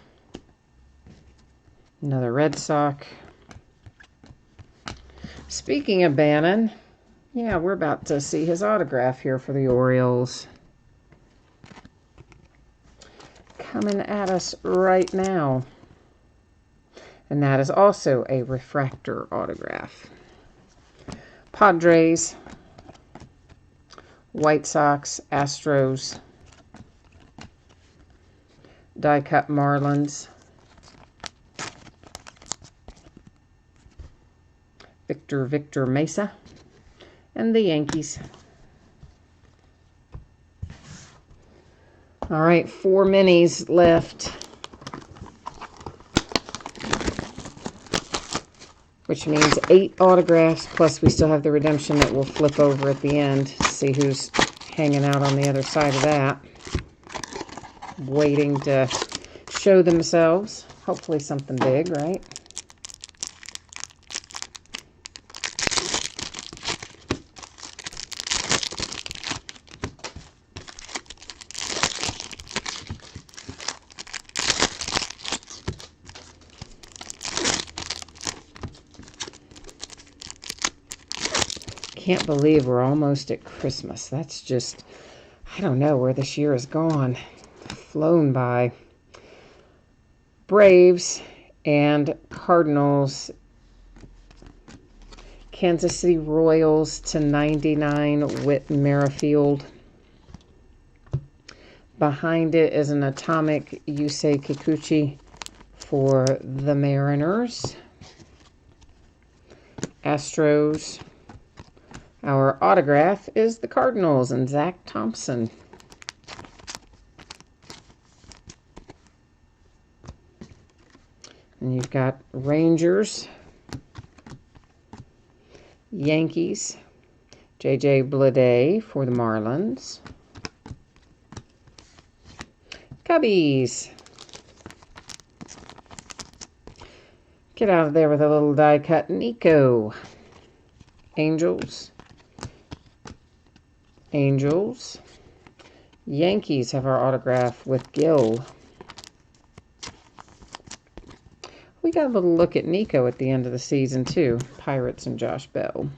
Another Red Sox. Speaking of Bannon, yeah, we're about to see his autograph here for the Orioles. Coming at us right now. And that is also a refractor autograph. Padres, White Sox, Astros, die cut Marlins, Victor Mesa, and the Yankees. All right, 4 minis left, which means 8 autographs, plus we still have the redemption that we'll flip over at the end to see who's hanging out on the other side of that, waiting to show themselves. Hopefully something big, right? Can't believe we're almost at Christmas. That's just, I don't know where this year has gone. Flown by. Braves and Cardinals. Kansas City Royals to 99, Whit Merrifield. Behind it is an atomic Yusei Kikuchi for the Mariners. Astros. Our autograph is the Cardinals and Zach Thompson. And you've got Rangers, Yankees, J.J. Bleday for the Marlins, Cubbies, Get out of there with a little die cut. Nico. Angels. Angels. Yankees have our autograph with Gil. We got a little look at Nico at the end of the season, too. Pirates and Josh Bell.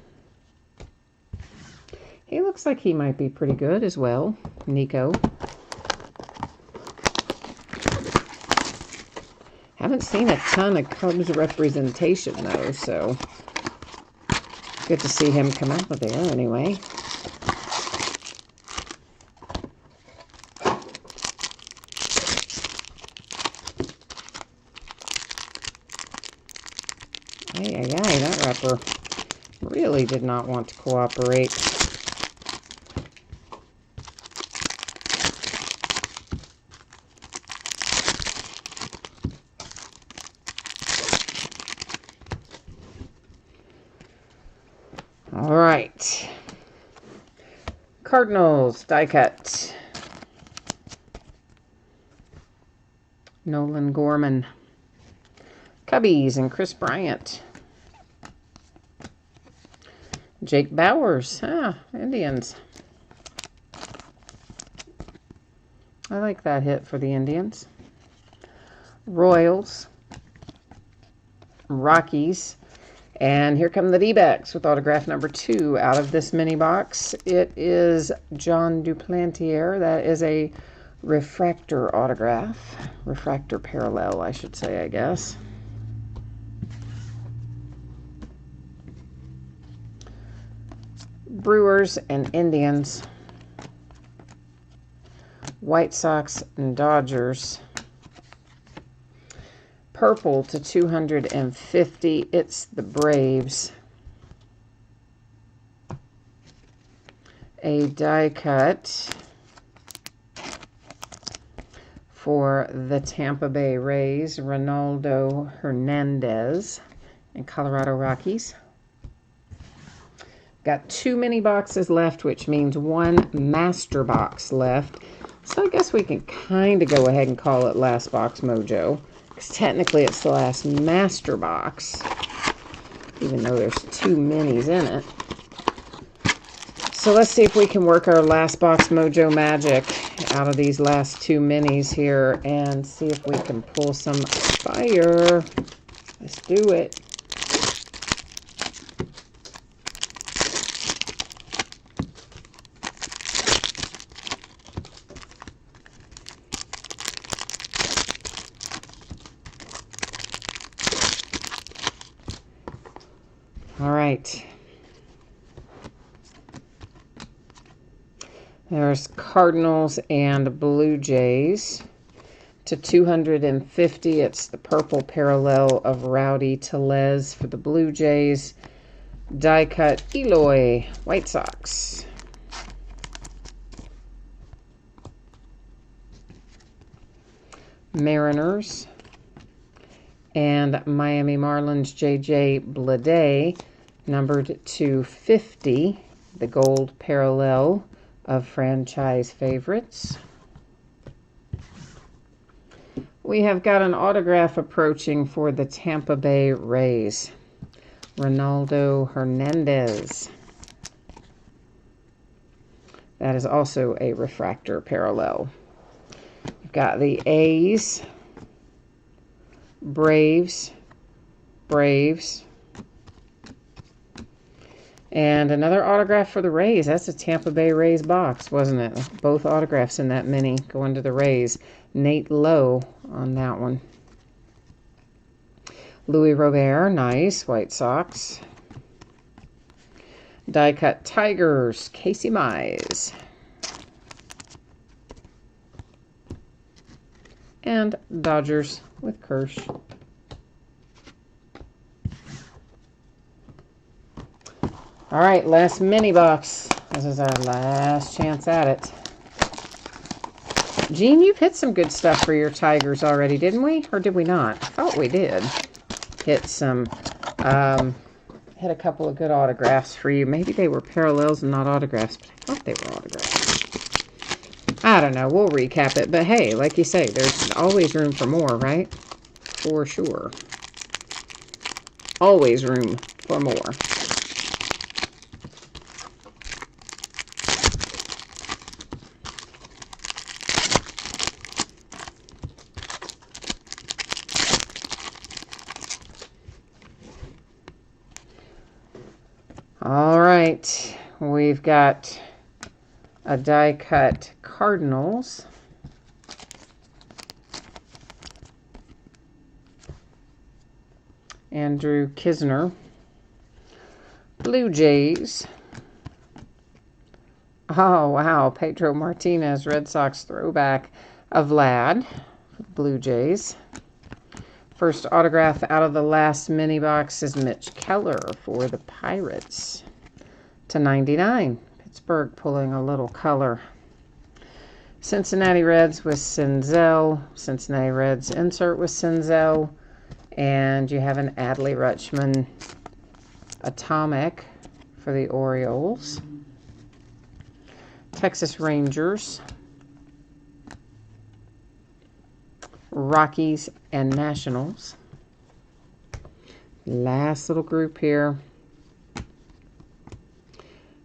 He looks like he might be pretty good as well, Nico. Haven't seen a ton of Cubs representation, though, so good to see him come out of there anyway. Ay, that wrapper really did not want to cooperate. All right. Cardinals, die cut. Nolan Gorman. Cubbies and Chris Bryant. Jake Bowers. Indians. I like that hit for the Indians. Royals. Rockies. And here come the D-backs with autograph number 2 out of this mini box. It is John Duplantier. That is a refractor autograph. Refractor parallel, I should say, I guess. Brewers and Indians. White Sox and Dodgers. Purple to 250. It's the Braves. A die cut for the Tampa Bay Rays, Ronaldo Hernandez and Colorado Rockies. Got 2 mini boxes left, which means 1 master box left. So I guess we can kind of go ahead and call it Last Box Mojo, because technically it's the last master box, even though there's 2 minis in it. So let's see if we can work our Last Box Mojo magic out of these last 2 minis here and see if we can pull some fire. Let's do it. All right. There's Cardinals and Blue Jays. To 250, it's the purple parallel of Rowdy Tellez for the Blue Jays. Die cut Eloy, White Sox. Mariners. And Miami Marlins, J.J. Bleday, numbered to 50, the gold parallel of franchise favorites. We have got an autograph approaching for the Tampa Bay Rays, Ronaldo Hernandez. That is also a refractor parallel. We've got the A's, Braves, and another autograph for the Rays. That's a Tampa Bay Rays box, wasn't it? Both autographs in that mini going to the Rays. Nate Lowe on that one. Louis Robert, nice, White Sox. Die cut Tigers, Casey Mize. And Dodgers with Kirsch. All right, last mini box. This is our last chance at it. Gene, you've hit some good stuff for your Tigers already, didn't we? Or did we not? I thought we did. Hit some, hit a couple of good autographs for you. Maybe they were parallels and not autographs, but I thought they were autographs. I don't know. We'll recap it. But hey, like you say, there's always room for more, right? For sure. Always room for more. All right, we've got a die cut Cardinals. Andrew Kisner. Blue Jays. Oh, wow. Pedro Martinez, Red Sox throwback of Vlad. Blue Jays. First autograph out of the last mini box is Mitch Keller for the Pirates. /99. Pittsburgh pulling a little color. Cincinnati Reds with Senzel. Cincinnati Reds insert with Senzel. And you have an Adley Rutschman Atomic for the Orioles. Texas Rangers. Rockies and Nationals. Last little group here.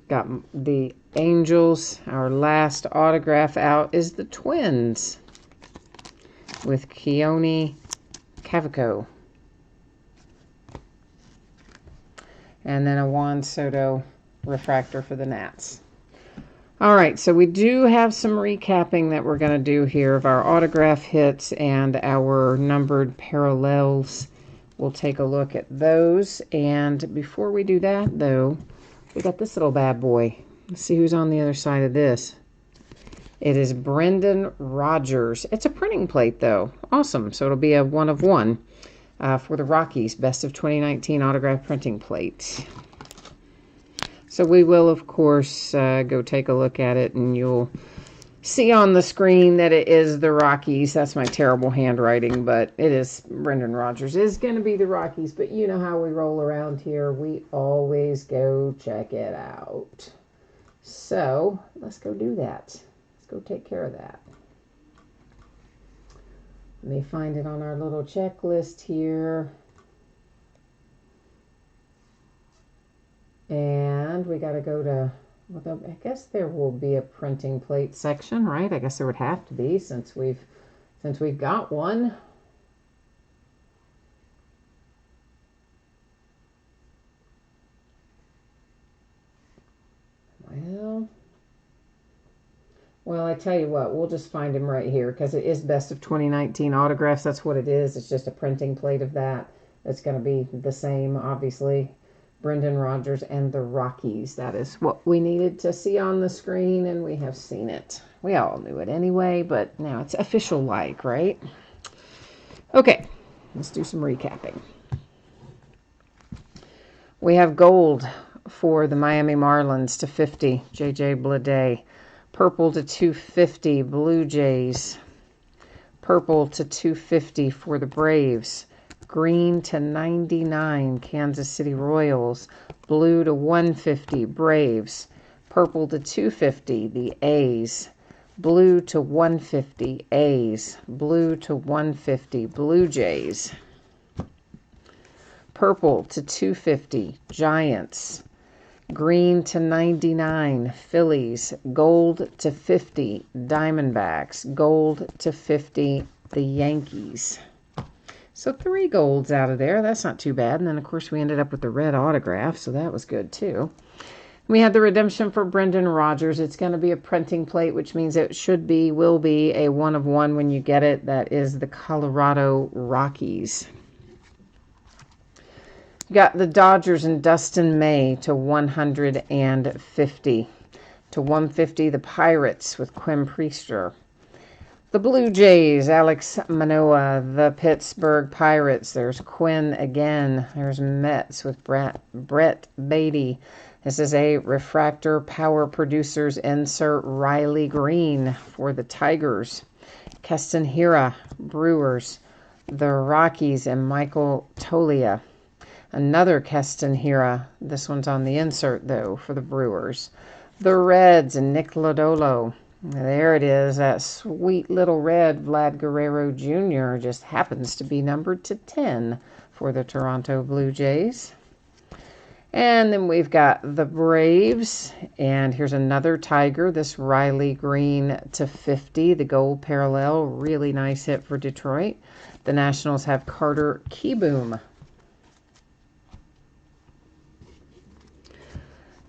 Got the Angels. Our last autograph out is the Twins with Keone Cavaco. And then a Juan Soto refractor for the Nats. All right, so we do have some recapping that we're going to do here of our autograph hits and our numbered parallels. We'll take a look at those. And before we do that, though, we got this little bad boy. Let's see who's on the other side of this. It is Brendan Rodgers. It's a printing plate, though. Awesome. So it'll be a 1 of 1 for the Rockies. Best of 2019 autograph printing plate. So we will, of course, go take a look at it, and you'll see on the screen that it is the Rockies. That's my terrible handwriting, but it is Brendan Rodgers. It is going to be the Rockies, but you know how we roll around here. We always go check it out. So let's go do that. Let's go take care of that. Let me find it on our little checklist here. And we got to go to, well, I guess there will be a printing plate section, right? I guess there would have to be since we've got one. Well, I tell you what, we'll just find him right here because it is best of 2019 autographs. That's what it is. It's just a printing plate of that. It's going to be the same, obviously. Brendan Rodgers and the Rockies. That is what we needed to see on the screen, and we have seen it. We all knew it anyway, but now it's official-like, right? Okay, let's do some recapping. We have gold for the Miami Marlins /50, J.J. Bleday. Purple /250, Blue Jays. Purple /250 for the Braves. Green /99, Kansas City Royals. Blue /150, Braves. Purple /250, the A's. Blue /150, A's. Blue /150, Blue Jays. Purple /250, Giants. Green /99, Phillies. Gold /50, Diamondbacks. Gold /50, the Yankees. So 3 golds out of there. That's not too bad. And then, of course, we ended up with the red autograph, so that was good, too. We had the redemption for Brendan Rodgers. It's going to be a printing plate, which means it will be a 1 of 1 when you get it. That is the Colorado Rockies. You got the Dodgers and Dustin May /150. /150, the Pirates with Quinn Priester. The Blue Jays, Alex Manoah. The Pittsburgh Pirates, there's Quinn again. There's Mets with Brett Beatty. This is a refractor power producers insert Riley Green for the Tigers. Keston Hiura, Brewers. The Rockies and Michael Toglia. Another Keston Hiura. This one's on the insert, though, for the Brewers. The Reds and Nick Lodolo. There it is, that sweet little red Vlad Guerrero Jr. just happens to be numbered /10 for the Toronto Blue Jays. And then we've got the Braves, and here's another Tiger, this Riley Green /50, the gold parallel, really nice hit for Detroit. The Nationals have Carter Kieboom.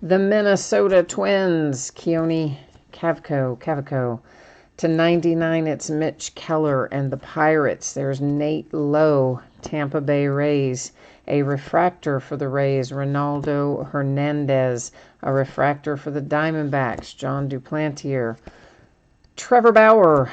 The Minnesota Twins, Keone Cavaco. /99, it's Mitch Keller. And the Pirates, there's Nate Lowe, Tampa Bay Rays. A refractor for the Rays, Ronaldo Hernandez. A refractor for the Diamondbacks, John Duplantier. Trevor Bauer,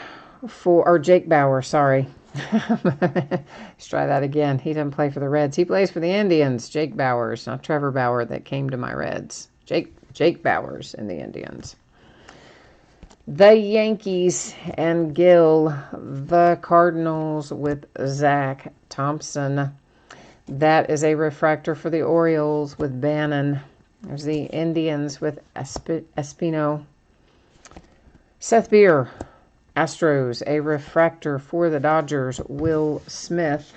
Jake Bauer, sorry. Let's try that again. He doesn't play for the Reds. He plays for the Indians. Jake Bauers, not Trevor Bauer that came to my Reds. Jake Bauers in the Indians. The Yankees and Gil. The Cardinals with Zach Thompson. That is a refractor for the Orioles with Bannon. There's the Indians with Espino. Seth Beer, Astros. A refractor for the Dodgers, Will Smith.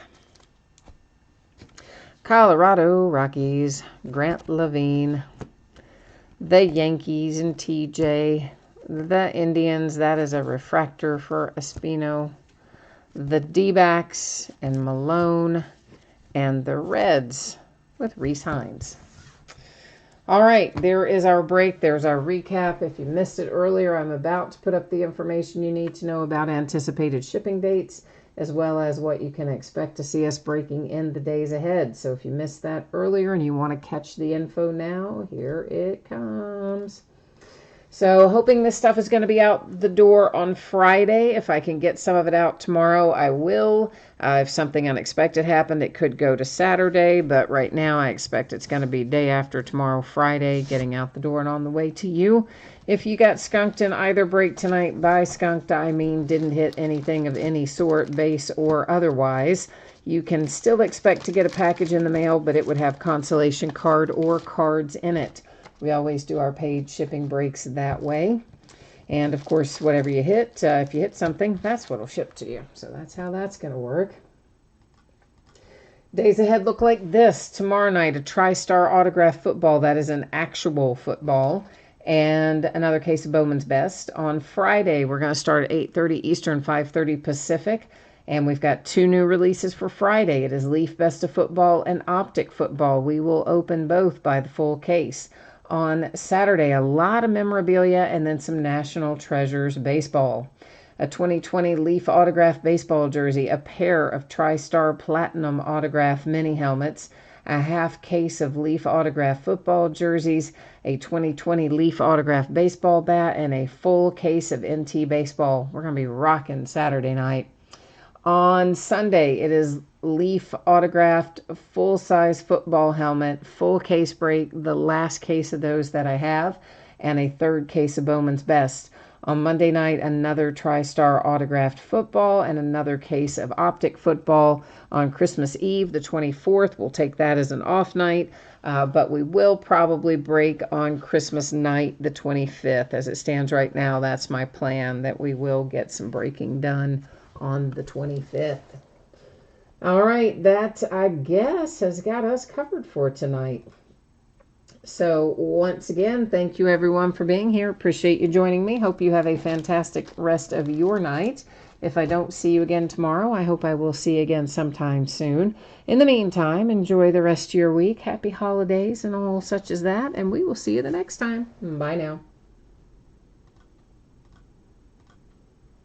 Colorado Rockies, Grant Levine. The Yankees and TJ. The Indians, that is a refractor for Espino. The D-backs and Malone. And the Reds with Rhys Hines. All right, there is our break. There's our recap. If you missed it earlier, I'm about to put up the information you need to know about anticipated shipping dates, as well as what you can expect to see us breaking in the days ahead. So if you missed that earlier and you want to catch the info now, here it comes. So hoping this stuff is going to be out the door on Friday. If I can get some of it out tomorrow, I will. If something unexpected happened, it could go to Saturday. But right now, I expect it's going to be day after tomorrow, Friday, getting out the door and on the way to you. If you got skunked in either break tonight, by skunked, I mean didn't hit anything of any sort, base or otherwise, you can still expect to get a package in the mail, but it would have consolation card or cards in it. We always do our paid shipping breaks that way. And, of course, whatever you hit, if you hit something, that's what will ship to you. So that's how that's going to work. Days ahead look like this. Tomorrow night, a TriStar autograph football. That is an actual football. And another case of Bowman's Best. On Friday, we're going to start at 8:30 Eastern, 5:30 Pacific. And we've got 2 new releases for Friday. It is Leaf Best of Football and Optic Football. We will open both by the full case. On Saturday, a lot of memorabilia and then some National Treasures baseball. A 2020 Leaf autograph baseball jersey, a pair of TriStar Platinum autograph mini helmets, a half case of Leaf autograph football jerseys, a 2020 Leaf autograph baseball bat, and a full case of NT baseball. We're going to be rocking Saturday night. On Sunday, it is Leaf autographed full-size football helmet, full case break, the last case of those that I have, and a 3rd case of Bowman's Best. On Monday night, another TriStar autographed football and another case of Optic football. On Christmas Eve, the 24th, we'll take that as an off night, but we will probably break on Christmas night, the 25th. As it stands right now, that's my plan, that we will get some breaking done on the 25th. All right, that, I guess, has got us covered for tonight. So, once again, thank you, everyone, for being here. Appreciate you joining me. Hope you have a fantastic rest of your night. If I don't see you again tomorrow, I hope I will see you again sometime soon. In the meantime, enjoy the rest of your week. Happy holidays and all such as that, and we will see you the next time. Bye now.